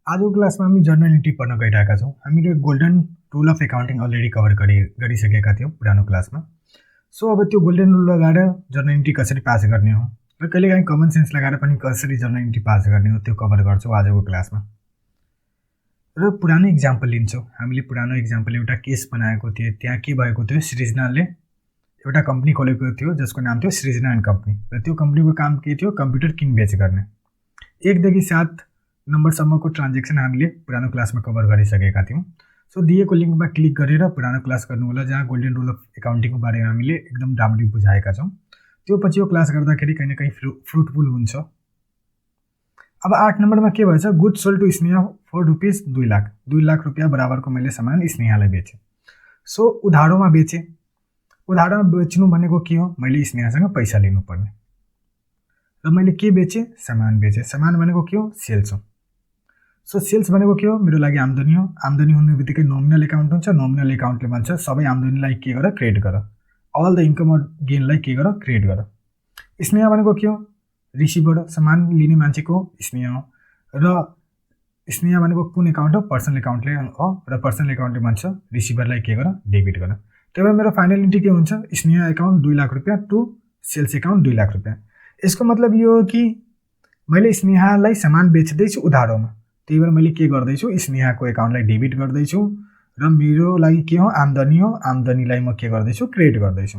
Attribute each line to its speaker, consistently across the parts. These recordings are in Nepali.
Speaker 1: आजको क्लासमा हामी जर्नल एन्ट्री पढ्न गइरहेका छौँ। हामीले golden rule of accounting already cover गरिसकेका थियौँ पुरानो क्लासमा। सो अब त्यो गोल्डन रुल लगाएर जर्नल एन्ट्री कसरी पास गर्ने हो र कहिलेकाहीँ कमन सेन्स लगाएर पनि कसरी जर्नल एन्ट्री पास गर्ने हो त्यो कभर गर्छौँ आजको क्लासमा। र पुरानो इक्जाम्पल लिन्छौँ। हामीले पुरानो इक्जाम्पल एउटा केस बनाएको थियो। त्यहाँ के भएको थियो, सृजनाले एउटा कम्पनी खोलेको थियो जसको नाम थियो सृजना एन्ड कम्पनी। र त्यो कम्पनीको काम के थियो, कम्प्युटर किनबेच गर्ने। 1 देखि 7 नम्बरसम्मको ट्रान्जेक्सन हामीले पुरानो क्लासमा कभर गरिसकेका थियौँ। सो दिएको लिङ्कमा क्लिक गरेर पुरानो क्लास गर्नु होला, जहाँ गोल्डन रुल अफ एकाउन्टिङको बारेमा हामीले एकदम राम्ररी बुझाएका छौँ। त्यो पछि यो क्लास गर्दाखेरि कहीँ न कहीँ फ्रुटफुल हुन्छ। अब 8 नम्बरमा के भएछ, good sold to Sneha for rupees 2 lakh. 2 lakh रुपियाँ बराबरको मैले सामान स्नेहालाई बेचेँ। सो उधारोमा बेचेँ। उधारोमा बेच्नु भनेको के हो, मैले स्नेहासँग पैसा लिनुपर्ने। र मैले के बेचेँ, सामान बेचेँ। सामान भनेको के हो, सेल्स हो। सो सेल्स भनेको के हो, मेरो लागि आम्दानी हो। आम्दानी हुने बित्तिकै नोमिनल एकाउन्ट हुन्छ। नोमिनल एकाउन्टले भन्छ सबै आम्दानीलाई के गर, क्रेडिट गर। अल द इन्कम अर गेनलाई के गर, क्रेडिट गर। स्नेहा भनेको के हो, रिसिभर, सामान लिने मान्छेको स्नेहा हो। र स्नेहा भनेको कुन एकाउन्ट हो, पर्सनल एकाउन्टले हो। र पर्सनल एकाउन्टले भन्छ रिसिभरलाई के गर, डेबिट गर। त्यही भएर मेरो फाइनल एन्ट्री के हुन्छ, स्नेहा एकाउन्ट 2 लाख रुपियाँ टु सेल्स एकाउन्ट 2 लाख रुपियाँ। यसको मतलब यो हो कि मैले स्नेहालाई सामान बेच्दैछु उधारोमा, त्यही भएर मैले के गर्दैछु, स्नेहाको एकाउन्टलाई डेबिट गर्दैछु। र मेरो लागि के हो, आम्दानी हो। आम्दानीलाई म के गर्दैछु, क्रेडिट गर्दैछु।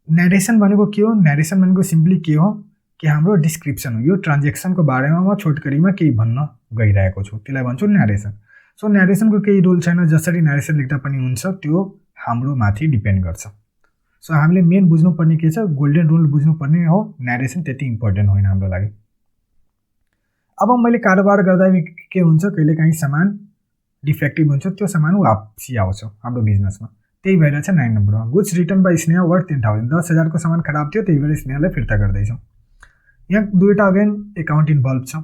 Speaker 1: न्यारेसन भनेको के हो, न्यारेसन भनेको सिम्पली के हो कि हाम्रो डिस्क्रिप्सन हो। यो ट्रान्जेक्सनको बारेमा म छोटकरीमा केही भन्न गइरहेको छु, त्यसलाई भन्छु न्यारेसन। सो न्यारेसनको केही रुल छैन, जसरी न्यारेसन लेख्दा पनि हुन्छ, त्यो हाम्रो माथि डिपेन्ड गर्छ। सो हामीले मेन बुझ्नुपर्ने के छ, गोल्डन रुल बुझ्नुपर्ने हो। न्यारेसन त्यति इम्पोर्टेन्ट होइन हाम्रो लागि। अब मैले कारोबार गर्दा के हुन्छ, कहिलेकाहीँ सामान डिफेक्टिभ हुन्छ, त्यो सामान वापसी आउँछ हाम्रो बिजनेसमा। त्यही भएर चाहिँ 9 नम्बरमा goods written by Sneha worth 10,000। 10,000 को सामान खराब थियो, त्यही भएर स्नेहालाई फिर्ता गर्दैछौँ। यहाँ दुईवटा अगेन एकाउन्ट इन्भल्भ छ।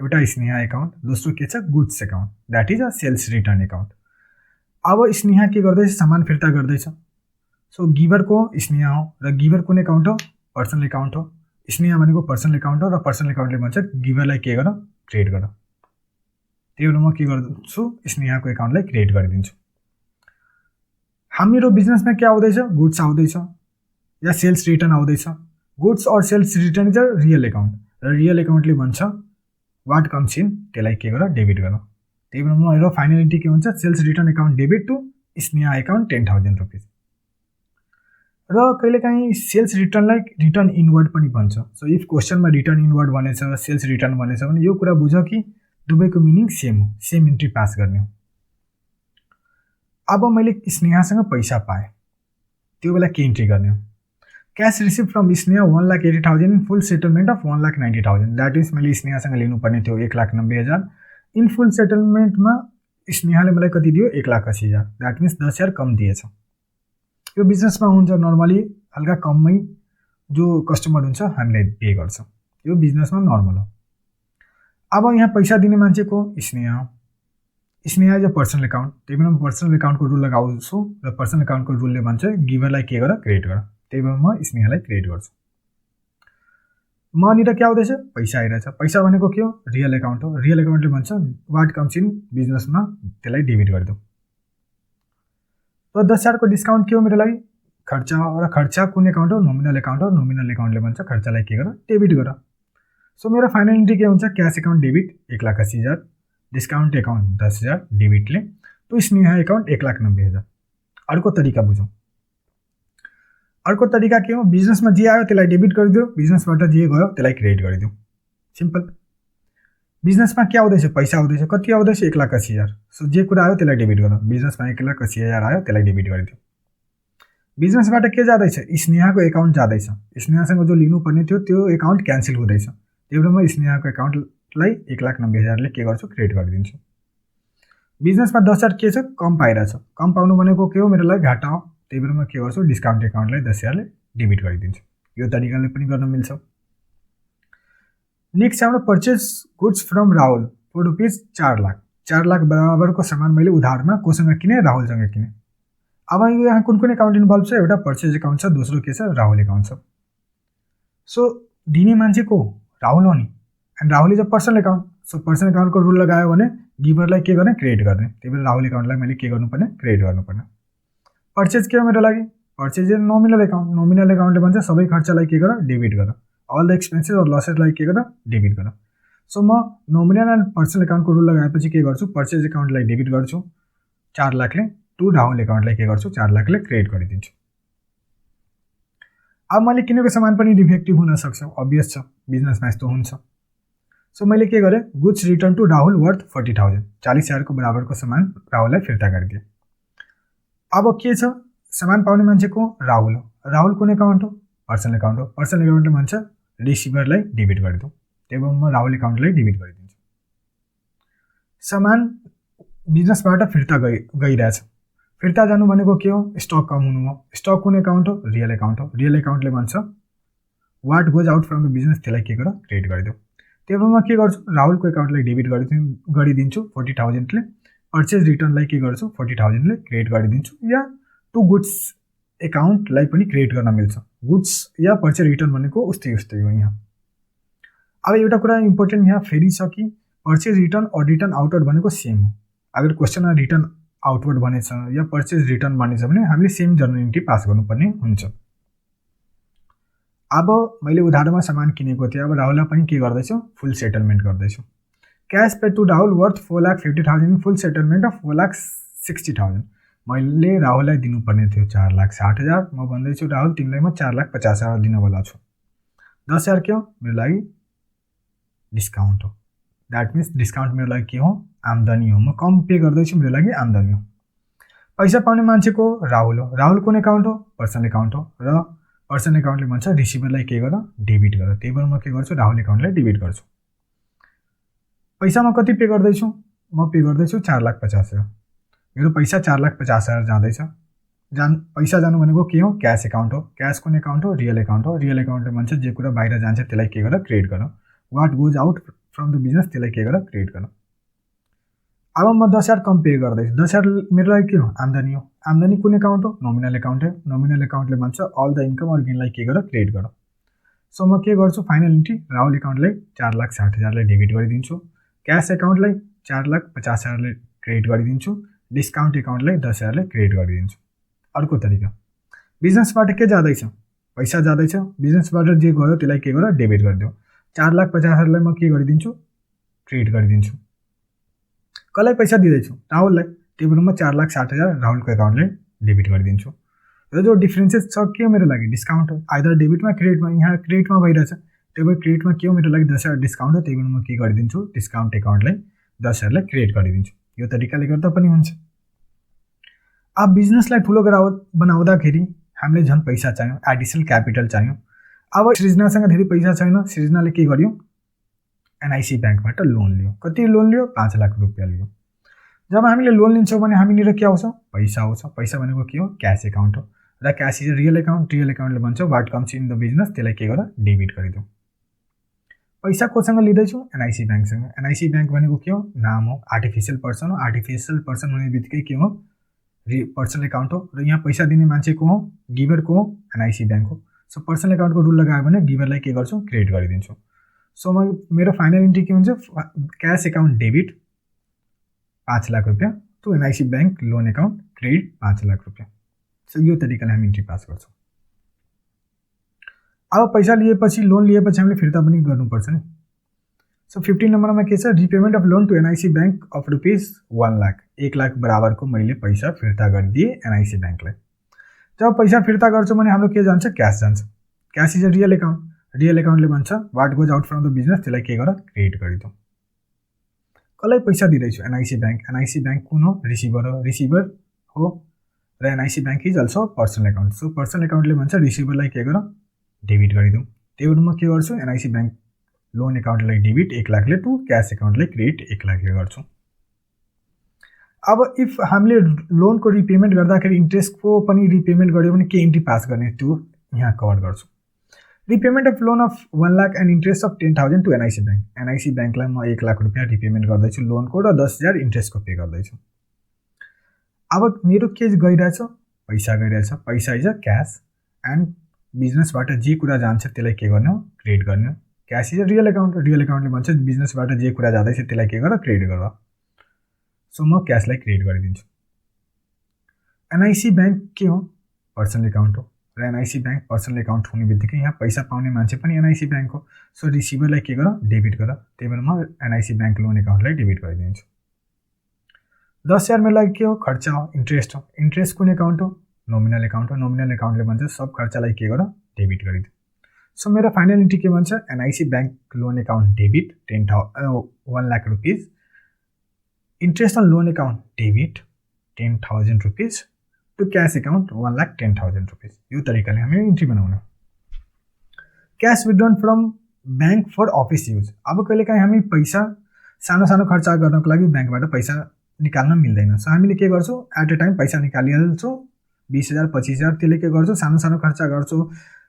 Speaker 1: एउटा स्नेहा एकाउन्ट, दोस्रो के छ, goods account, that is a sales return account. अब स्नेहा के गर्दैछ, सामान फिर्ता गर्दैछ। सो गिभरको स्नेहा हो र गिभर कुन एकाउन्ट हो, पर्सनल एकाउन्ट हो। स्नेहा भनेको पर्सनल एकाउन्ट हो र पर्सनल एकाउन्टले भन्छ गिभरलाई के गर, क्रेडिट गर। त्यही भएर म के गर्छु, स्नेहाको एकाउन्टलाई क्रेडिट गरिदिन्छु। हाम्रो बिजनेसमा के आउँदैछ, गुड्स आउँदैछ या सेल्स रिटर्न आउँदैछ। Goods or sales return is a real account र रियल एकाउन्टले भन्छ वाट कम्स इन, त्यसलाई के गर, डेबिट गर। त्यही भएर मेरो फाइनल एन्ट्री के हुन्छ, sales return account debit to Sneha account 10,000 rupees. र कहिलेकाहीँ सेल्स रिटर्नलाई रिटर्न इनवर्ड पनि भन्छ। सो इफ क्वेसनमा रिटर्न इनवर्ड भनेछ, सेल्स रिटर्न भनेछ भने यो कुरा बुझ कि दुवैको मिनिङ सेम हो, सेम एन्ट्री पास गर्ने हो। अब मैले स्नेहासँग पैसा पाएँ, त्यो बेला के एन्ट्री गर्ने हो, cash receive from Sneha 1,80,000 in full settlement of 1,90,000। That is मैले स्नेहासँग लिनुपर्ने थियो 1,90,000। इन फुल सेटलमेन्टमा स्नेहाले मलाई कति दियो, 1,80,000। द्याट मिन्स 10,000 कम दिएछ। यो बिजनेसमा हुन्छ नर्मली हल्का कममै जो कस्टमर हुन्छ हामीलाई पे गर्छ, यो बिजनेसमा नर्मल हो। अब यहाँ पैसा दिने मान्छे को, स्नेहा हो। Sneha is a personal account, त्यही भएर म पर्सनल एकाउन्टको रुल लगाउँछु र पर्सनल एकाउन्टको रुलले भन्छ गिभरलाई के गर, क्रेडिट गर। त्यही भएर म स्नेहालाई क्रेडिट गर्छु। मनिर के आउँदैछ, पैसा आइरहेछ। पैसा भनेको के हो, रियल एकाउन्ट हो। रियल एकाउन्टले भन्छ वाट कम्स इन बिजनेसमा, त्यसलाई डेबिट गरिदिउँ। र 10,000 को डिस्काउन्ट के हो मेरो लागि, खर्चा हो। र खर्चा कुन एकाउन्ट हो, नोमिनल एकाउन्ट हो। नोमिनल एकाउन्टले भन्छ खर्चालाई के गर, डेबिट गर। सो मेरो फाइनल एन्ट्री के हुन्छ, cash account debit 1,80,000, discount account 10,000 डेबिटले, टु स्नेहा एकाउन्ट 1,90,000। अर्को तरिका बुझौँ। अर्को तरिका के हो, बिजनेसमा जे आयो त्यसलाई डेबिट गरिदियो, बिजनेसबाट जे गयो त्यसलाई क्रेडिट गरिदियो। सिम्पल। बिजनेसमा के आउँदैछ, पैसा आउँदैछ, कति आउँदैछ, 1,80,000। सो जे कुरा आयो त्यसलाई डेबिट गर। बिजनेसमा 1,80,000 आयो, त्यसलाई डेबिट गरिदियो। बिजनेसबाट के जाँदैछ, स्नेहाको एकाउन्ट जाँदैछ। स्नेहासँग जो लिनुपर्ने थियो त्यो एकाउन्ट क्यान्सल हुँदैछ, त्यही भएर म स्नेहाको एकाउन्टलाई 1,90,000ले के गर्छु, क्रेडिट गरिदिन्छु। बिजनेसमा 10,000 के छ, कम पाइरहेछ। कम पाउनु भनेको के हो, मेरो लागि घाटा हो। त्यही भएर म के गर्छु, डिस्काउन्ट एकाउन्टलाई 10,000ले डेबिट गरिदिन्छु। यो तरिकाले पनि गर्न मिल्छ। नेक्स्ट हाम्रो purchase goods from Rahul for rupees 4 lakh. 4 lakh बराबरको सामान मैले उधारमा कोसँग किने, राहुलसँग किने। अब यहाँ कुन कुन एकाउन्ट इन्भल्भ छ, एउटा पर्चेज एकाउन्ट छ, दोस्रो के छ, राहुल एकाउन्ट छ। सो दिने मान्छे को, राहुल हो नि, and Rahul is a personal account. So personal एकाउन्टको रुल लगायो भने गिभरलाई के गर्ने क्रेडिट गर्ने, त्यही भएर राहुल एकाउन्टलाई मैले के गर्नुपर्ने क्रेडिट गर्नुपर्ने। पर्चेज के हो मेरो लागि, purchase is nominal account, nominal एकाउन्टले भन्छ सबै खर्चलाई के गर डेबिट गर, अल द एक्सपेन्सेस और लसेसलाई के गर डेबिट गर। सो म नोमिनल एन्ड पर्सनल एकाउन्टको रुल लगाएपछि के गर्छु, पर्चेज एकाउन्टलाई डेबिट गर्छु 4 लाखले, टु राहुल एकाउन्टलाई के गर्छु 4 लाखले क्रेडिट गरिदिन्छु। अब मैले किनेको सामान पनि डिफेक्टिभ हुन सक्छ, अभियस छ, बिजनेसमा यस्तो हुन्छ। सो मैले के गरेँ, goods return to Rahul worth 40,000, 40,000 को बराबरको सामान राहुललाई फिर्ता गरिदिएँ। अब के छ, सामान पाउने मान्छे को राहुल हो, राहुल कुन एकाउन्ट हो, पर्सनल एकाउन्ट हो, पर्सनल एकाउन्टले भन्छ रिसिभरलाई डेबिट गरिदिउँ, त्यही भएर म राहुल एकाउन्टलाई डेबिट गरिदिन्छु। सामान बिजनेसबाट फिर्ता गइरहेछ, फिर्ता जानु भनेको के हो, स्टक कम हुनु हो, स्टक कुन एकाउन्ट हो, रियल एकाउन्ट हो, रियल एकाउन्टले भन्छ what goes out from the business, त्यसलाई के गर क्रेडिट गरिदिउँ। त्यही भएर म के गर्छु, राहुलको एकाउन्टलाई डेबिट गरिदिन्छु 40,000ले, पर्चेज रिटर्नलाई के गर्छु 40,000ले क्रेडिट गरिदिन्छु, या टु गुड्स एकाउन्टलाई पनि क्रेडिट गर्न मिल्छ। गुड्स या पर्चेज रिटर्न भनेको उस्तै उस्तै हो। यहाँ अब एउटा कुरा इम्पोर्टेन्ट यहाँ फेरि छ कि पर्चेज रिटर्न और रिटर्न आउटवर्ड भनेको सेम हो। अगर क्वेसनमा रिटर्न आउटवर्ड भनेछ या पर्चेज रिटर्न भनेछ भने हामीले सेम जर्नल एन्ट्री पास गर्नुपर्ने हुन्छ। अब मैले उधारोमा सामान किनेको थिएँ, अब राहुललाई पनि के गर्दैछु, फुल सेटलमेन्ट गर्दैछु। Cash pay to Rahul worth 4,50,000, full settlement of 4,60,000। मैले राहुललाई दिनुपर्ने थियो 4,60,000, म भन्दैछु राहुल तिमीलाई म 4,50,000 दिनवाला छु। 10,000 के हो, मेरो लागि डिस्काउन्ट हो, द्याट मिन्स डिस्काउन्ट मेरो लागि के हो, आम्दानी हो, म कम पे गर्दैछु, मेरो लागि आम्दानी हो। पैसा पाउने मान्छेको राहुल हो, राहुल कुन एकाउन्ट हो, पर्सनल एकाउन्ट हो, र पर्सनल एकाउन्टले भन्छ रिसिभरलाई के गर डेबिट गर, त्यही भएर म के गर्छु राहुल एकाउन्टलाई डेबिट गर्छु। पैसामा कति पे गर्दैछु, म पे गर्दैछु 4,50,000, मेरो पैसा 4,50,000 जाँदैछ। पैसा जानु भनेको के हो, क्यास एकाउन्ट हो, क्यास कुन एकाउन्ट हो, रियल एकाउन्ट हो, रियल एकाउन्टले भन्छ जे कुरा बाहिर जान्छ त्यसलाई के गर क्रेडिट गर, what goes out from the business त्यसलाई के गर क्रेडिट गर। अब म 10,000 कम पे गर्दैछु, 10,000 मेरो लागि के हो, आम्दानी हो, आम्दानी कुन एकाउन्ट हो, नोमिनल एकाउन्ट हो, नोमिनल एकाउन्टले भन्छ अल द इन्कम और गेनलाई के गर क्रेडिट गर। सो म के गर्छु, फाइनल एन्ट्री राहुल एकाउन्टलाई 4,60,000ले डेबिट गरिदिन्छु, क्यास एकाउन्टलाई 4,50,000ले क्रेडिट गरिदिन्छु, डिस्काउन्ट एकाउन्टलाई 10,000ले क्रेडिट गरिदिन्छु। अर्को तरिका, बिजनेसबाट के जाँदैछ, पैसा जाँदैछ, बिजनेसबाट जे गयो त्यसलाई के गर डेबिट गरिदियो, 4,50,000लाई म के गरिदिन्छु क्रेडिट गरिदिन्छु। कसलाई पैसा दिँदैछु, राहुललाई, त्यही भएर म 4,60,000 राहुलको एकाउन्टले डेबिट गरिदिन्छु। र जो डिफ्रेन्सेस छ के हो मेरो लागि, डिस्काउन्ट हो, आइदर डेबिटमा क्रेडिटमा, यहाँ क्रेडिटमा भइरहेछ, त्यही भएर क्रेडिटमा के हो मेरो लागि 10,000 डिस्काउन्ट हो, त्यही भएर म के गरिदिन्छु डिस्काउन्ट एकाउन्टलाई 10,000लाई क्रेडिट गरिदिन्छु। यो तरिकाले गर्दा पनि हुन्छ। अब बिजनेसलाई ठुलो बनाउँदाखेरि हामीले झन् पैसा चाहियो, एडिसनल क्यापिटल चाहियो। अब सृजनासँग धेरै पैसा छैन, सृजनाले के गर्यो, एनआइसी ब्याङ्कबाट लोन लियो। कति लोन लियो, 5 लाख रुपियाँ लियो। जब हामीले लोन लिन्छौँ भने हामीनिर के आउँछ, पैसा आउँछ, पैसा भनेको के हो, क्यास एकाउन्ट हो, र cash is real account, real एकाउन्टले भन्छ what comes in the business त्यसलाई के गर डेबिट गरिदिउँ। पैसा कोसँग लिँदैछु, एनआइसी ब्याङ्कसँग। एनआइसी ब्याङ्क भनेको के हो, नाम हो, आर्टिफिसियल पर्सन हो, आर्टिफिसियल पर्सन हुने बित्तिकै के हो, पर्सनल एकाउन्ट हो, र यहाँ पैसा दिने मान्छे को हो, गिभर को हो, एनआइसी ब्याङ्क हो। सो पर्सनल एकाउन्टको रुल लगायो भने गिभरलाई के गर्छु क्रेडिट गरिदिन्छु। सो मेरो फाइनल एन्ट्री के हुन्छ, क्यास एकाउन्ट डेबिट 5 लाख रुपियाँ to NIC bank loan account credit 5 lakh रुपियाँ। सो यो तरिकाले हामी एन्ट्री पास गर्छौँ। अब पैसा लिएपछि, लोन लिएपछि हामीले फिर्ता पनि गर्नुपर्छ नि। सो 15 नम्बरमा के छ, repayment of loan to NIC bank of ₹1 lakh, 1 lakh बराबरको मैले पैसा फिर्ता गरिदिएँ एनआइसी ब्याङ्कलाई। जब पैसा फिर्ता गर्छौँ भने हाम्रो के जान्छ, क्यास जान्छ, cash is a real account, real एकाउन्टले भन्छ what goes out from the business त्यसलाई के गर क्रेडिट गरिदिउँ। कसलाई पैसा दिँदैछु, एनआइसी ब्याङ्क, एनआइसी ब्याङ्क कुन हो, रिसिभर हो, रिसिभर हो, र NIC bank is also personal account. So personal एकाउन्टले भन्छ रिसिभरलाई के गर डेबिट गरिदिउँ, त्यही भएर म के गर्छु, एनआइसी ब्याङ्क लोन एकाउन्टलाई डेबिट 1 लाखले टु क्यास एकाउन्टलाई क्रेडिट 1 लाखले गर्छु। अब इफ हामीले लोनको रिपेमेन्ट गर्दाखेरि इन्ट्रेस्टको पनि रिपेमेन्ट गर्यो भने के एन्ट्री पास गर्ने, त्यो यहाँ कभर गर्छु। Repayment of loan of 1 lakh and interest of 10,000 to NIC bank, NIC ब्याङ्कलाई म 1 लाख रुपियाँ रिपेमेन्ट गर्दैछु लोनको, र 10,000 इन्ट्रेस्टको पे गर्दैछु। अब मेरो के गइरहेछ, पैसा गइरहेछ, पैसा इज अ क्यास, एन्ड बिजनेसबाट जे कुरा जान्छ त्यसलाई के गर्ने हो, क्रेडिट गर्ने हो, क्यास इज अ रियल एकाउन्टले भन्छ बिजनेसबाट जे कुरा जाँदैछ त्यसलाई के गर क्रेडिट गर। सो म क्यासलाई क्रेडिट गरिदिन्छु। एनआइसी ब्याङ्क के हो? पर्सनल एकाउन्ट हो र एनआइसी ब्याङ्क पर्सनल एकाउन्ट हुने बित्तिकै यहाँ पैसा पाउने मान्छे पनि एनआइसी ब्याङ्क हो। सो रिसिभरलाई के गर डेबिट गर। त्यही भएर म एनआइसी ब्याङ्क लोन एकाउन्टलाई डेबिट गरिदिन्छु। 10,000 मेरो लागि के हो? खर्च हो, इन्ट्रेस्ट हो। इन्ट्रेस्ट कुन एकाउन्ट हो? नोमिनल एकाउन्ट हो। नोमिनल एकाउन्टले भन्छ सब खर्चलाई के गर डेबिट गरिदियो। सो मेरो फाइनल इन्ट्री के भन्छ? NIC bank loan account debit 1 lakh rupees, interest on loan account debit 10,000 rupees to cash account 1,10,000 rupees. यो तरिकाले हामी इन्ट्री बनाउनु। Cash withdrawn from bank for office use. अब कहिलेकाहीँ हामी पैसा सानो सानो खर्च गर्नको लागि ब्याङ्कबाट पैसा निकाल्न मिल्दैन। सो हामीले के गर्छौँ? एट अ टाइम पैसा निकालिहाल्छौँ। 20,000 25,000 त्यसले के गर्छौँ? सानो सानो खर्च गर्छौँ।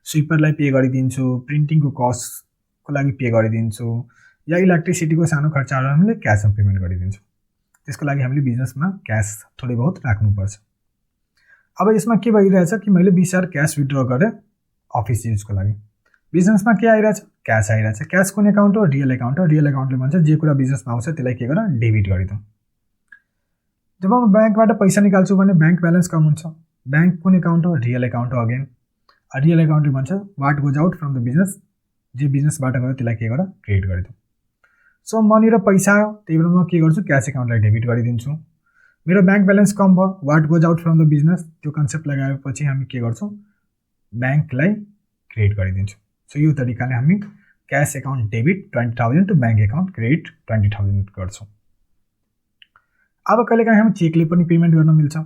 Speaker 1: स्विपरलाई पे गरिदिन्छु, प्रिन्टिङको कस्टको लागि पे गरिदिन्छु, या इलेक्ट्रिसिटीको सानो खर्चहरू हामीले क्यासमा पेमेन्ट गरिदिन्छौँ। त्यसको लागि हामीले बिजनेसमा क्यास थोरै बहुत राख्नुपर्छ। अब यसमा के भइरहेछ कि मैले 20,000 क्यास विथड्र गरेँ अफिस युजको लागि। बिजनेसमा के आइरहेछ? क्यास आइरहेछ। क्यास कुन एकाउन्ट हो? रियल एकाउन्ट हो। रियल एकाउन्टले भन्छ जे कुरा बिजनेसमा आउँछ त्यसलाई के गर डेबिट गरिदिउँ। जब म ब्याङ्कबाट पैसा निकाल्छु भने ब्याङ्क ब्यालेन्स कम हुन्छ। ब्याङ्क कुन एकाउन्ट हो? रियल एकाउन्ट हो। अगेन रियल एकाउन्टले भन्छ what goes out from the business, जे बिजनेसबाट गयो त्यसलाई के गर क्रेडिट गरिदिउँ। सो मनी र पैसा आयो, त्यही भएर म के गर्छु? क्यास एकाउन्टलाई डेबिट गरिदिन्छु। मेरो ब्याङ्क ब्यालेन्स कम भयो, what goes out from the business, त्यो कन्सेप्ट लगाएपछि हामी के गर्छौँ? ब्याङ्कलाई क्रेडिट गरिदिन्छौँ। सो यो तरिकाले हामी cash account debit 20,000 to bank account credit 20,000 गर्छौँ। अब कहिलेकाहीँ हामी चेकले पनि पेमेन्ट गर्न मिल्छ।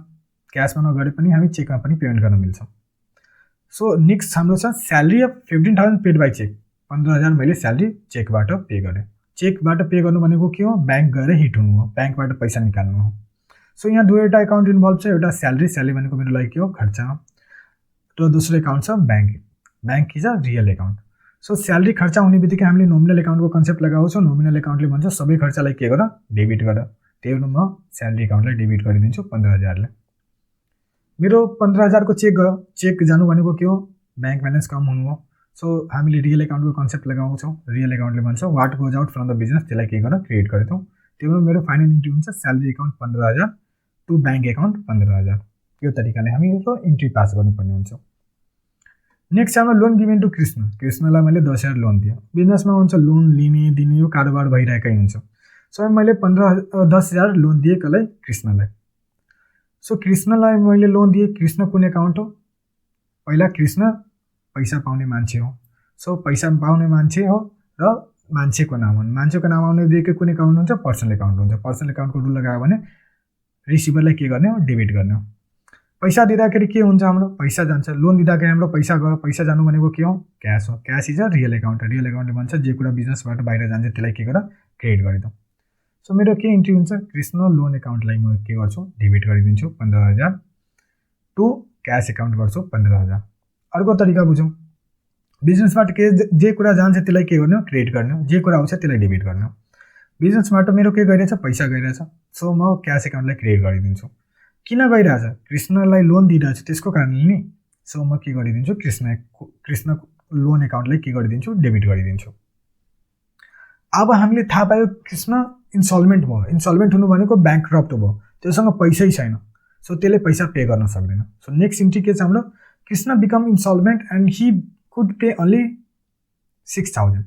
Speaker 1: क्यासमा नगरे पनि हामी चेकमा पनि पेमेन्ट गर्न मिल्छ। सो नेक्स्ट हाम्रो छ salary of 15,000 paid by cheque. 15,000 मैले स्यालेरी चेकबाट पे गरेँ। चेकबाट पे गर्नु भनेको के हो? ब्याङ्क गएर हिट हुनु हो, ब्याङ्कबाट पैसा निकाल्नु हो। सो यहाँ दुईवटा एकाउन्ट इन्भल्भ छ। एउटा स्यालेरी भनेको मेरो लागि के हो? खर्च हो। र दोस्रो एकाउन्ट छ bank. Bank is a real account. So salary खर्च हुने बित्तिकै हामीले नोमिनल एकाउन्टको कन्सेप्ट लगाउँछौँ। नोमिनल एकाउन्टले भन्छ सबै खर्चलाई के गर डेबिट गर। त्यही भएर म स्यालेरी एकाउन्टलाई डेबिट गरिदिन्छु 15,000ले। मेरो 15,000 को चेक गयो। चेक जानु भनेको के हो? ब्याङ्क ब्यालेन्स कम हुनु हो। सो हामीले रियल एकाउन्टको कन्सेप्ट लगाउँछौँ। रियल एकाउन्टले भन्छ what goes out from the business, त्यसलाई के गर क्रेडिट गरिदिउँ। त्यही भएर मेरो फाइनल इन्ट्री हुन्छ salary account 15,000 to bank account 15,000। यो तरिकाले हामी यो इन्ट्री पास गर्नुपर्ने हुन्छ। नेक्स्ट हाम्रो लोन गिभेन टु कृष्ण। कृष्णलाई मैले 10,000 लोन दिएँ। बिजनेसमा हुन्छ लोन लिने दिने, यो कारोबार भइरहेकै हुन्छ। सो मैले 10,000 लोन दिएँ कसलाई? कृष्णलाई। सो कृष्णलाई मैले लोन दिएँ। कृष्ण कुन एकाउन्ट हो? पहिला कृष्ण पैसा पाउने मान्छे हो। सो पैसा पाउने मान्छे हो र मान्छेको नाम हो। मान्छेको नाम आउने दिएकै कुन एकाउन्ट हुन्छ? पर्सनल एकाउन्ट हुन्छ। पर्सनल एकाउन्टको रुल लगायो भने रिसिभरलाई के गर्ने हो? डेबिट गर्ने हो। पैसा दिँदाखेरि के हुन्छ? हाम्रो पैसा जान्छ। लोन दिँदाखेरि हाम्रो पैसा गयो। पैसा जानु भनेको के हो? क्यास हो। Cash is a real account. Real एकाउन्टले भन्छ जे कुरा बिजनेसबाट बाहिर जान्छ त्यसलाई के गर क्रेडिट गरिदिउँ। सो मेरो के इन्ट्री हुन्छ? कृष्ण लोन एकाउन्टलाई म के गर्छु? डेबिट गरिदिन्छु 15,000 टु क्यास एकाउन्ट गर्छु 15,000। अर्को तरिका बुझौँ। बिजनेसबाट जे कुरा जान्छ त्यसलाई के गर्ने हो? क्रेडिट गर्ने हो। जे कुरा आउँछ त्यसलाई डेबिट गर्ने हो। बिजनेसबाट मेरो के गइरहेछ? पैसा गइरहेछ। सो म क्यास एकाउन्टलाई क्रेडिट गरिदिन्छु। किन गइरहेछ? कृष्णलाई लोन दिइरहेछु त्यसको कारणले नि। सो म के गरिदिन्छु? कृष्ण लोन एकाउन्टलाई के गरिदिन्छु? डेबिट गरिदिन्छु। अब हामीले थाहा पायो कृष्ण इन्सल्भेन्ट भयो। इन्सल्भेन्ट हुनु भनेको ब्याङ्क्रप्ट भयो, त्योसँग पैसै छैन। सो त्यसले पैसा पे गर्न सक्दैन। सो नेक्स्ट इन्ट्री के छ हाम्रो? Krishna become insolvent and he could pay only 6,000।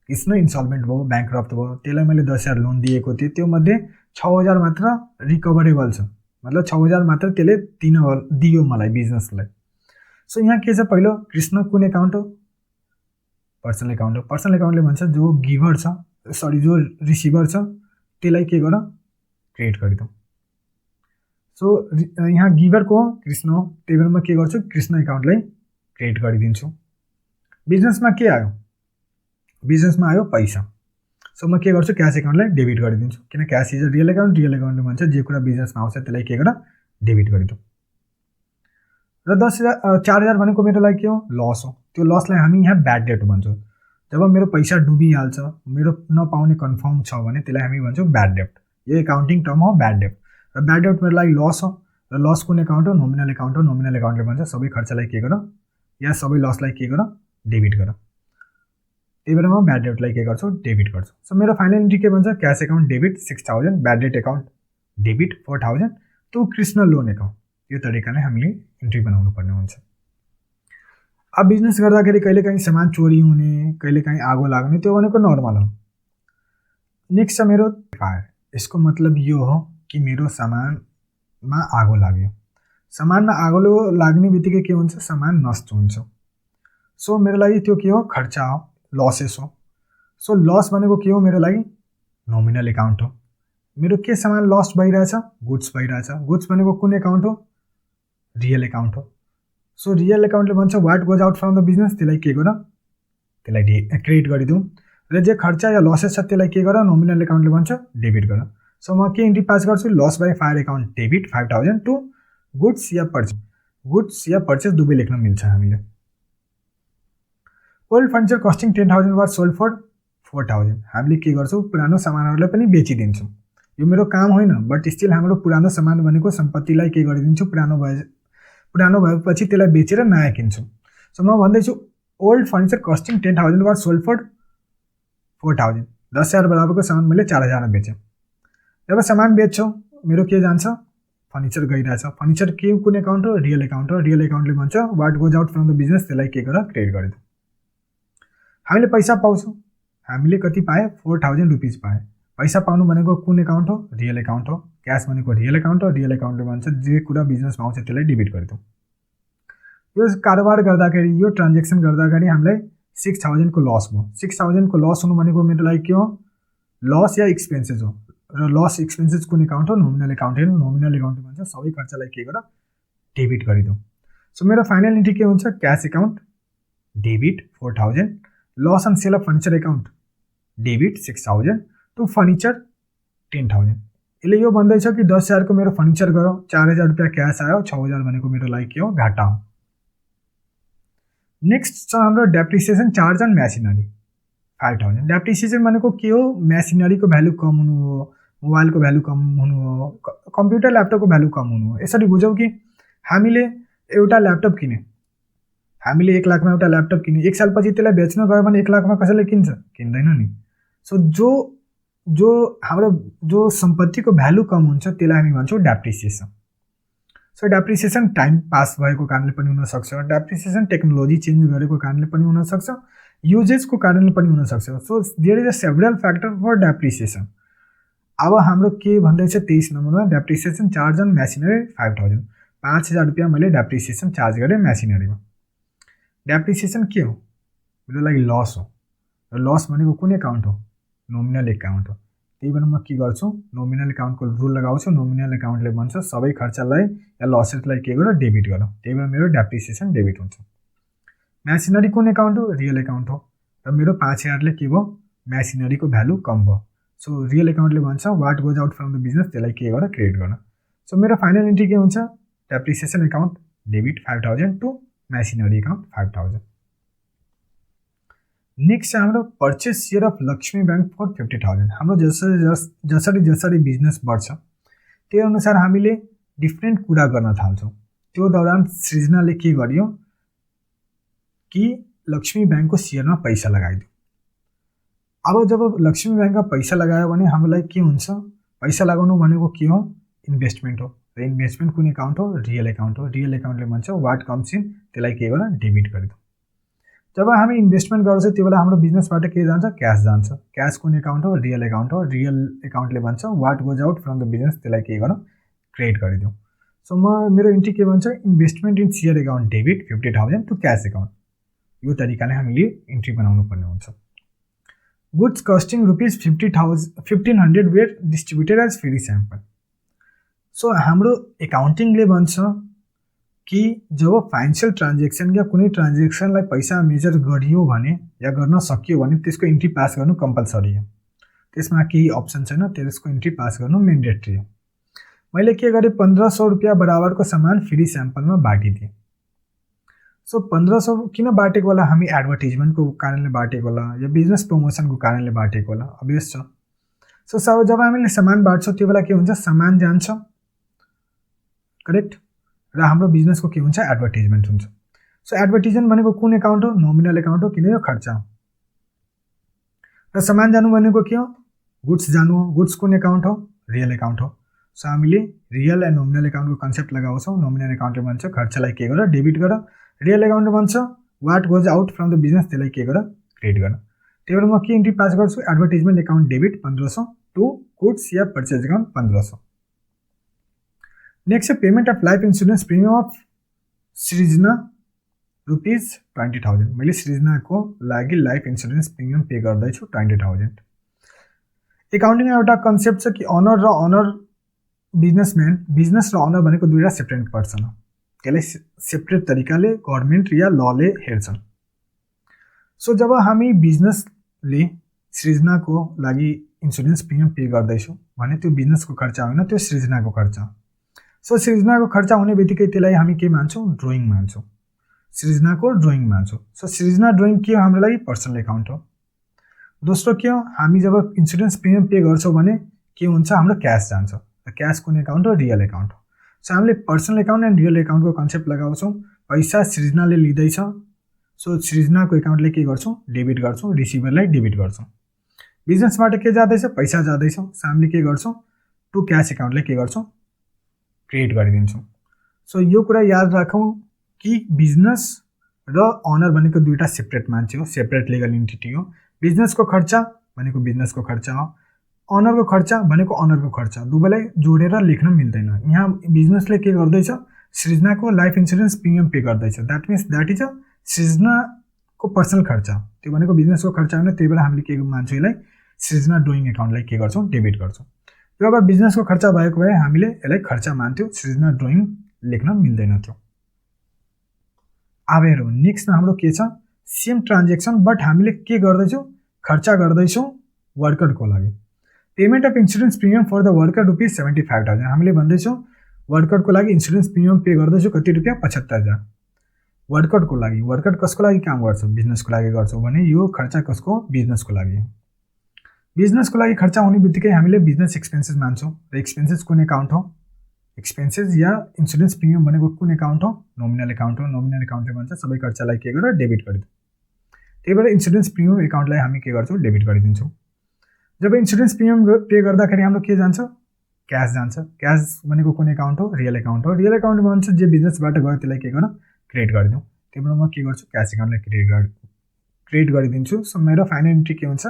Speaker 1: Krishna insolvent भयो, ब्याङ्क्रप्ट भयो, त्यसलाई मैले 10,000 लोन दिएको थिएँ। त्यो मध्ये 6,000 मात्र रिकभरेबल छ, मतलब 6,000 मात्र त्यसले दियो मलाई बिजनेसलाई। सो यहाँ के छ? पहिलो कृष्ण कुन एकाउन्ट हो? पर्सनल एकाउन्ट हो। पर्सनल एकाउन्टले भन्छ जो गिभर छ, जो रिसिभर छ त्यसलाई के गर क्रेडिट गरिदिउँ। सो यहाँ गिभरको कृष्ण हो, त्यही भएर म के गर्छु? कृष्ण एकाउन्टलाई क्रेडिट गरिदिन्छु। बिजनेसमा के आयो? बिजनेसमा आयो पैसा। सो म के गर्छु? क्यास एकाउन्टलाई डेबिट गरिदिन्छु, किन cash is a real account. Real एकाउन्टले भन्छ जे कुरा बिजनेसमा आउँछ त्यसलाई के गर डेबिट गरिदिउँ। र 4,000 भनेको मेरो लागि के हो? लस हो। त्यो लसलाई हामी यहाँ ब्याड डेट भन्छौँ। जब मेरो पैसा डुबिहाल्छ, मेरो नपाउने कन्फर्म छ भने त्यसलाई हामी भन्छौँ ब्याड डेट। यो एकाउन्टिङ टर्म हो ब्याड डेट। र ब्याड डेट मेरो लागि लस हो। र लस कुन एकाउन्ट हो? नोमिनल एकाउन्ट हो। नोमिनल एकाउन्टले भन्छ सबै खर्चलाई के गर या सबै लसलाई के गर डेबिट गर। त्यही भएर म ब्याड डेटलाई के गर्छु डेबिट गर्छु। सो मेरो फाइनल इन्ट्री के भन्छ cash account debit 6000 bad debt account debit 4000 to Krishna loan account. यो तरिकाले हामीले इन्ट्री बनाउनु पर्ने हुन्छ। अब बिजनेस गर्दाखेरि कहिलेकाहीँ सामान चोरी हुने कहिलेकाहीँ आगो लाग्ने त्यो भनेको नर्मल हो। नेक्स्ट छ मेरो फायर। यसको मतलब यो हो कि मेरो सामानमा आगो लाग्यो। सामानमा आगो लाग्ने बित्तिकै के हुन्छ सामान नष्ट हुन्छ। सो मेरो लागि त्यो के हो खर्चा हो लसेस हो। सो लस भनेको के हो मेरो लागि नोमिनल एकाउन्ट हो। मेरो के सामान लस भइरहेछ गुड्स भइरहेछ। गुड्स भनेको कुन एकाउन्ट हो रियल एकाउन्ट हो। सो रियल एकाउन्टले भन्छ what goes out from the business त्यसलाई के गर त्यसलाई क्रेडिट गरिदिउँ र जे खर्चा या लसेस छ त्यसलाई के गर नोमिनल एकाउन्टले भन्छ डेबिट गर। सो म के इन्ट्री पास गर्छु loss by fire account debit 5000 to goods या पर्चेस दुवै लेख्न मिल्छ हामीले। Old furniture costing 10,000 was sold for 4000। हामीले के गर्छौँ पुरानो सामानहरूलाई पनि बेचिदिन्छौँ। यो मेरो काम होइन बट स्टिल हाम्रो पुरानो सामान भनेको सम्पत्तिलाई के गरिदिन्छु पुरानो भएपछि त्यसलाई बेचेर नयाँ किन्छौँ। सो म भन्दैछु old furniture costing 10,000 was sold for 4000। 10,000 बराबरको सामान मैले 4,000 बेचेँ। जब सामान बेच्छौ मेरो के जान्छ फर्निचर गइरहेछ। फर्निचर के कुन एकाउन्ट हो रियल एकाउन्ट हो। रियल एकाउन्टले भन्छ what goes out from the business त्यसलाई के गर क्रेडिट गरिदिउँ। हामीले पैसा पाउँछौँ। हामीले कति पाए 4000 रुपिस पाए। पैसा पाउनु भनेको कुन एकाउन्ट हो रियल एकाउन्ट हो। क्यास भनेको रियल एकाउन्ट हो। रियल एकाउन्टले भन्छ जे कुरा बिजनेसमा आउँछ त्यसलाई डेबिट गरिदिउँ। यो कारोबार गर्दाखेरि यो ट्रान्जेक्सन गर्दाखेरि हामीलाई 6000 को लस भयो। 6000 को लस हुनु भनेको मेरो लागि के हो लस या एक्सपेन्सेस हो। र लस एक्सपेन्सेस कुन एकाउन्ट हो नोमिनल एकाउन्ट हो। नोमिनल एकाउन्टले भन्छ सबै खर्चलाई के गर डेबिट गरिदिउँ। सो मेरो फाइनल इन्ट्री के हुन्छ cash account debit 4000 loss and sale of furniture account debit 6000 to furniture 10,000। यसले यो भन्दैछ कि 10,000 को मेरो फर्निचर गयो 4,000 रुपियाँ क्यास आयो 6,000 भनेको मेरो लागि के हो घाटा हो। नेक्स्ट छ हाम्रो depreciation charge and machinery 5,000। Depreciation भनेको के हो मेसिनरीको भ्यालु कम हुनु हो मोबाइलको भ्यालु कम हुनु हो कम्प्युटर ल्यापटपको भ्यालु कम हुनु हो। यसरी बुझौँ कि हामीले एउटा ल्यापटप किने हामीले 1 लाखमा एउटा ल्यापटप किने 1 सालपछि त्यसलाई बेच्न गयो भने 1 लाखमा कसैले किन्छ किन्दैन नि। सो जो हाम्रो जो सम्पत्तिको भ्यालु कम हुन्छ त्यसलाई हामी भन्छौँ depreciation. So depreciation time pass भएको कारणले पनि हुनसक्छ। डेप्रिसिएसन टेक्नोलोजी चेन्ज गरेको कारणले पनि हुनसक्छ युजेसको कारणले पनि हुनसक्छ। So there is a several factor for depreciation. अब हाम्रो के भन्दैछ 23 नम्बरमा डेप्रिसिएसन चार्ज अन मेसिनरी 5,000। 5,000 रुपियाँ मैले डेप्रिसिएसन चार्ज गरेँ मेसिनरीमा। डेप्रिसिएसन के हो मेरो लागि लस हो र लस भनेको कुन एकाउन्ट हो नोमिनल एकाउन्ट हो। त्यही भएर म के गर्छु नोमिनल एकाउन्टको रुल लगाउँछु। नोमिनल एकाउन्टले भन्छ सबै खर्चलाई या लसेसलाई के गर डेबिट गर। त्यही भएर मेरो डेप्रिसिएसन डेबिट हुन्छ। मेसिनरी कुन एकाउन्ट हो रियल एकाउन्ट हो र मेरो 5,000ले के भयो मेसिनरीको भ्यालु कम भयो। सो रियल एकाउन्टले भन्छ what goes out from the business त्यसलाई के गर क्रेडिट गर। सो मेरो फाइनल इन्ट्री के हुन्छ depreciation account debit 5,000 to machinery account 5,000। Next हाम्रो purchase share of Laxmi bank for 50,000। हाम्रो जसरी बिजनेस बढ्छ त्यही अनुसार हामीले डिफ्रेन्ट कुरा गर्न थाल्छौँ। त्यो दौरान सृजनाले के गर्यो कि लक्ष्मी बैंकको सेयरमा पैसा लगाइदियो। अब जब लक्ष्मी बैंकमा पैसा लगायो भने हामीलाई के हुन्छ पैसा लगाउनु भनेको के हो इन्भेस्टमेन्ट हो र इन्भेस्टमेन्ट कुन एकाउन्ट हो रियल एकाउन्ट हो। रियल एकाउन्टले भन्छ वाट कम्स इन त्यसलाई के गर डेबिट गरिदिउँ। जब हामी इन्भेस्टमेन्ट गर्छौँ त्यो बेला हाम्रो बिजनेसबाट के जान्छ क्यास जान्छ। क्यास कुन एकाउन्ट हो रियल एकाउन्ट हो। रियल एकाउन्टले भन्छ what goes out from the business त्यसलाई के गर क्रेडिट गरिदिउँ। सो मेरो इन्ट्री के भन्छ investment in share account debit 50,000 to cash account. यो तरिकाले हामीले इन्ट्री बनाउनु पर्ने हुन्छ। Goods costing rupees 1500 were distributed as free sample. So हाम्रो एकाउन्टिङले भन्छ कि जब फाइनेन्सियल ट्रान्जेक्सन या कुनै ट्रान्जेक्सनलाई पैसा मेजर गरियो भने या गर्न सकियो भने त्यसको इन्ट्री पास गर्नु कम्पलसरी हो। त्यसमा केही अप्सन छैन त्यसको इन्ट्री पास गर्नु मेन्डेटरी हो। मैले के गरेँ 1500 रुपियाँ बराबरको सामान फ्री स्याम्पलमा बाँडिदिएँ। सो 1500 किन बाँटेको होला हामी एडभर्टिजमेन्टको कारणले बाँटेको होला या बिजनेस प्रमोसनको कारणले बाँटेको होला अभियस छ। सो जब हामीले सामान बाँड्छौँ त्यो बेला के हुन्छ सामान जान्छ करेक्ट र हाम्रो बिजनेसको के हुन्छ एडभर्टिजमेन्ट हुन्छ। सो एडभर्टिजमेन्ट भनेको कुन एकाउन्ट हो नोमिनल एकाउन्ट हो किन यो खर्च हो। र सामान जानु भनेको के हो, गुड्स जानु हो। गुड्स कुन एकाउन्ट हो, रियल एकाउन्ट हो। सो हामीले रियल एन्ड नोमिनल एकाउन्टको कन्सेप्ट लगाउँछौँ। नोमिनल एकाउन्टले भन्छ खर्चलाई के गर, डेबिट गर। रियल एकाउन्टले भन्छ what goes out from the business, त्यसलाई के गर, क्रेडिट गर। त्यही भएर म के इन्ट्री पास गर्छु, advertisement account debit 1500 to goods या purchase account 1500। Next payment of life insurance premium of Srijana ₹20,000। मैले सृजनाको लागि लाइफ इन्सुरेन्स प्रिमियम पे गर्दैछु 20,000। एकाउन्टिङमा एउटा कन्सेप्ट छ कि अनर र अनर बिजनेसम्यान, बिजनेस र अनर भनेको दुईवटा सेपरेट पर्सन हो। त्यसलाई सेपरेट तरिकाले गभर्मेन्ट या लले हेर्छन्। सो जब हामी बिजनेसले सृजनाको लागि इन्सुरेन्स प्रिमियम पे गर्दैछौँ भने त्यो बिजनेसको खर्च होइन, त्यो सृजनाको खर्च। सो सृजनाको खर्च हुने बित्तिकै त्यसलाई हामी के मान्छौँ, ड्रइङ मान्छौँ। सृजनाको ड्रइङ मान्छौँ। सो सृजना ड्रइङ के हो, हाम्रो लागि पर्सनल एकाउन्ट हो। दोस्रो के हो, हामी जब इन्सुरेन्स प्रिमियम पे गर्छौँ भने के हुन्छ, हाम्रो क्यास जान्छ। क्यास कुन एकाउन्ट हो, रियल एकाउन्ट हो। सो हामीले पर्सनल एकाउन्ट एन्ड रियल एकाउन्टको कन्सेप्ट लगाउँछौँ। पैसा सृजनाले लिँदैछ, सो सृजनाको एकाउन्टले के गर्छौँ, डेबिट गर्छौँ, रिसिभरलाई डेबिट गर्छौँ। बिजनेसबाट के जाँदैछ, पैसा जाँदैछ, सो हामीले के गर्छौँ, टु क्यास एकाउन्टले के गर्छौँ, क्रिएट गरिदिन्छौँ। सो यो कुरा याद राखौँ कि बिजनेस र अनर भनेको दुईवटा सेपरेट मान्छे हो, सेपरेट लिगल इन्टिटी हो। बिजनेसको खर्च भनेको बिजनेसको खर्च हो, अनरको खर्च भनेको अनरको खर्च। दुवैलाई जोडेर लेख्न मिल्दैन। यहाँ बिजनेसले के गर्दैछ, सृजनाको लाइफ इन्सुरेन्स प्रिमियम पे गर्दैछ। That means that is a सृजनाको पर्सनल खर्च, त्यो भनेको बिजनेसको खर्च होइन। त्यही भएर हामीले के मान्छौँ, यसलाई सृजना ड्रइङ एकाउन्टलाई के गर्छौँ, डेबिट गर्छौँ। यो अगर बिजनेसको खर्च भएको भए हामीले यसलाई खर्च मान्थ्यौँ, सृजना ड्रइङ लेख्न मिल्दैन थियो। अब हेरौँ नेक्स्टमा हाम्रो के छ, सेम ट्रान्जेक्सन बट हामीले के गर्दैछौँ, खर्च गर्दैछौँ वर्करको लागि। Payment of insurance premium for the worker ₹75,000। हामीले भन्दैछौँ वर्करको लागि इन्सुरेन्स प्रिमियम पे गर्दैछौँ कति रुपियाँ, 75,000। वर्करको लागि, वर्कर कसको लागि काम गर्छ, बिजनेसको लागि गर्छौँ भने यो खर्च कसको, बिजनेसको लागि हो। बिजनेसको लागि खर्च हुने बित्तिकै हामीले बिजनेस एक्सपेन्सेस मान्छौँ। र एक्सपेन्सेस कुन एकाउन्ट हो, एक्सपेन्सेस या इन्सुरेन्स प्रिमियम भनेको कुन एकाउन्ट हो, नोमिनल एकाउन्ट हो। नोमिनल एकाउन्टले भन्छ सबै खर्चलाई के गर, डेबिट गरिदिउँ। त्यही भएर इन्सुरेन्स प्रिमियम एकाउन्टलाई हामी के गर्छौँ, डेबिट गरिदिन्छौँ। जब इन्सुरेन्स प्रिमियम पे गर्दाखेरि हाम्रो के जान्छ, क्यास जान्छ। क्यास भनेको कुन एकाउन्ट हो, रियल एकाउन्ट हो। रियल एकाउन्ट भन्छ जे बिजनेसबाट गयो त्यसलाई के गर, क्रिएट गरिदिउँ। त्यही भएर म के गर्छु, क्यास एकाउन्टलाई क्रिएट गरिदिन्छु। सो मेरो फाइनल इन्ट्री के हुन्छ,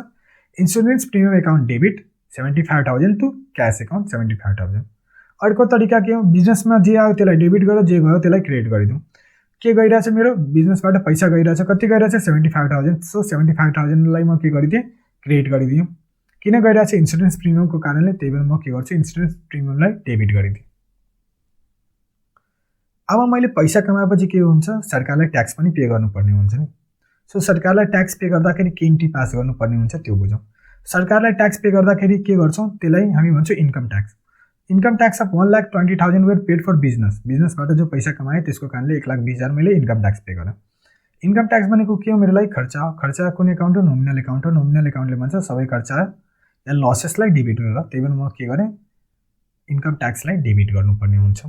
Speaker 1: insurance premium account debit 75,000 to cash account 75,000। अर्को तरिका के हो, बिजनेसमा जे आयो त्यसलाई डेबिट गर, जे गयो त्यसलाई क्रिएट गरिदिउँ। के गइरहेछ, मेरो बिजनेसबाट पैसा गइरहेछ, कति गइरहेछ, 75,000। सो 75,000लाई म के गरिदिएँ, क्रिएट गरिदिउँ। किन गइरहेछ, इन्सुरेन्स प्रिमियमको कारणले। त्यही भएर म के गर्छु, इन्सुरेन्स प्रिमियमलाई डेबिट गरिदिएँ। अब मैले पैसा कमाएपछि के हुन्छ, सरकारलाई ट्याक्स पनि पे गर्नुपर्ने हुन्छ नि। सो सरकारलाई ट्याक्स पे गर्दाखेरि के इन्ट्री पास गर्नुपर्ने हुन्छ त्यो बुझौँ। सरकारलाई ट्याक्स पे गर्दाखेरि के गर्छौँ, त्यसलाई हामी भन्छौँ income tax. Income tax of 1,20,000 were paid for business. बिजनेसबाट जो पैसा कमाएँ त्यसको कारणले 1,20,000 मैले इन्कम ट्याक्स पे गरेँ। इन्कम ट्याक्स भनेको के हो, मेरो लागि खर्च हो। खर्च कुन एकाउन्ट हो, नोमिनल एकाउन्ट हो। नोमिनल एकाउन्टले भन्छ सबै खर्च या लसेसलाई डेबिट गरेर। त्यही भएर म के गरेँ, इन्कम ट्याक्सलाई डेबिट गर्नुपर्ने हुन्छ।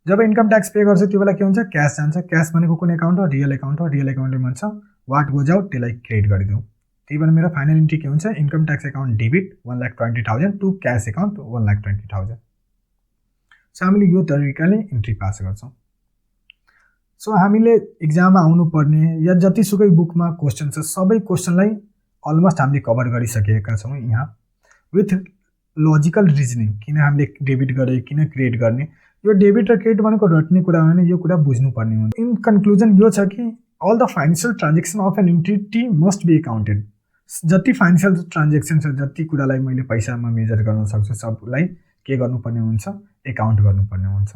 Speaker 1: जब इन्कम ट्याक्स पे गर्छु त्यो बेला के हुन्छ, क्यास जान्छ। क्यास भनेको कुन एकाउन्ट हो, रियल एकाउन्ट हो। रियल एकाउन्टले भन्छ वाट गोज आउट, त्यसलाई क्रेडिट गरिदिउँ। त्यही भएर मेरो फाइनल इन्ट्री के हुन्छ, income tax account debit 1,20,000 to cash account 1,20,000। So हामीले यो तरिकाले इन्ट्री पास गर्छौँ। सो हामीले इक्जाममा आउनुपर्ने या जतिसुकै बुकमा क्वेसन छ सबै क्वेसनलाई अलमोस्ट हामीले कभर गरिसकेका छौँ यहाँ विथ लजिकल रिजनिङ। किन हामीले डेबिट गरे, किन क्रिएट गर्ने, यो डेबिट र क्रेडिट भनेको रट्ने कुरा होइन, यो कुरा बुझ्नुपर्ने हुन्छ। इन कन्क्लुजन यो छ कि all the financial transaction of an entity must be accounted. जति फाइनेन्सियल ट्रान्जेक्सन छ, जति कुरालाई मैले पैसामा मेजर गर्न सक्छु सबलाई के गर्नुपर्ने हुन्छ, एकाउन्ट गर्नुपर्ने हुन्छ।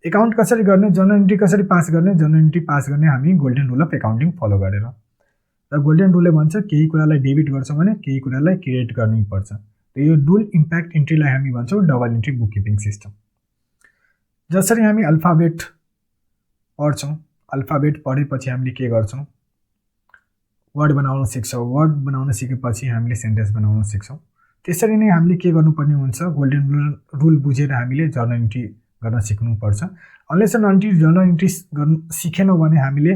Speaker 1: एकाउन्ट कसरी गर्ने, जर्नल इन्ट्री कसरी पास गर्ने, जर्नल इन्ट्री पास गर्ने हामी golden rule of accounting follow गरेर। र गोल्डन रुलले भन्छ केही कुरालाई डेबिट गर्छौँ भने केही कुरालाई क्रिएट गर्नै पर्छ। र यो डुल इम्प्याक्ट इन्ट्रीलाई हामी भन्छौँ double entry book keeping system. जसरी हामी अल्फाबेट पढ्छौँ, अल्फाबेट पढेपछि हामीले के गर्छौँ, वर्ड बनाउन सिक्छौँ। वर्ड बनाउन सिकेपछि हामीले सेन्टेन्स बनाउन सिक्छौँ। त्यसरी नै हामीले के गर्नुपर्ने हुन्छ, गोल्डन रुल बुझेर हामीले जर्नल इन्ट्री गर्न सिक्नुपर्छ। Unless and until journal entry गर्न सिकेनौँ भने हामीले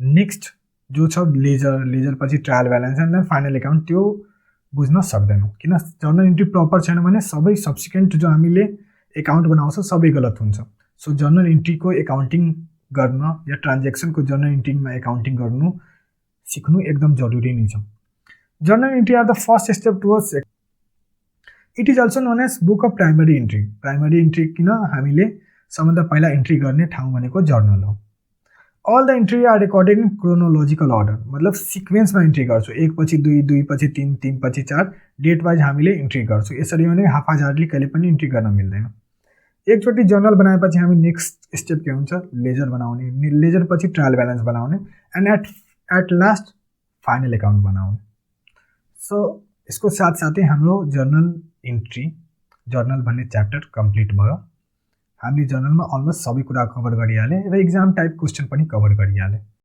Speaker 1: नेक्स्ट जो छ लेजर पछि trial balance and then final account त्यो बुझ्न सक्दैनौँ, किन जर्नल इन्ट्री प्रपर छैन भने सबै सब्सिक्वेन्ट जो हामीले एकाउन्ट बनाउँछ सबै गलत हुन्छ। सो जर्नल इन्ट्रीको एकाउन्टिङ गर्न या ट्रान्जेक्सनको जर्नल इन्ट्रीमा एकाउन्टिङ गर्नु सिक्नु एकदम जरुरी नै छ। Journal entry are the first step towards it is also known as book of primary entry. Primary entry किन हामीले सबभन्दा पहिला इन्ट्री गर्ने ठाउँ भनेको जर्नल हो। All the entry are recorded in chronological order, मतलब सिक्वेन्समा इन्ट्री गर्छु, 1 पछि 2, 2 पछि 3, 3 पछि 4, डेट वाइज हामीले इन्ट्री गर्छौँ। यसरी भने हाफाजारली कहिले पनि इन्ट्री गर्न मिल्दैन। एकचोटि जर्नल बनाएपछि हामी नेक्स्ट स्टेप के हुन्छ, लेजर बनाउने, लेजर पछि ट्रायल ब्यालेन्स बनाउने and at last final account बनाउने। सो यसको साथसाथै हाम्रो जर्नल भन्ने च्याप्टर कम्प्लिट भयो। हामीले जर्नलमा अलमोस्ट सबै कुरा कभर गरिहाले र एक्जाम टाइप क्वेसन पनि कभर गरिहाले।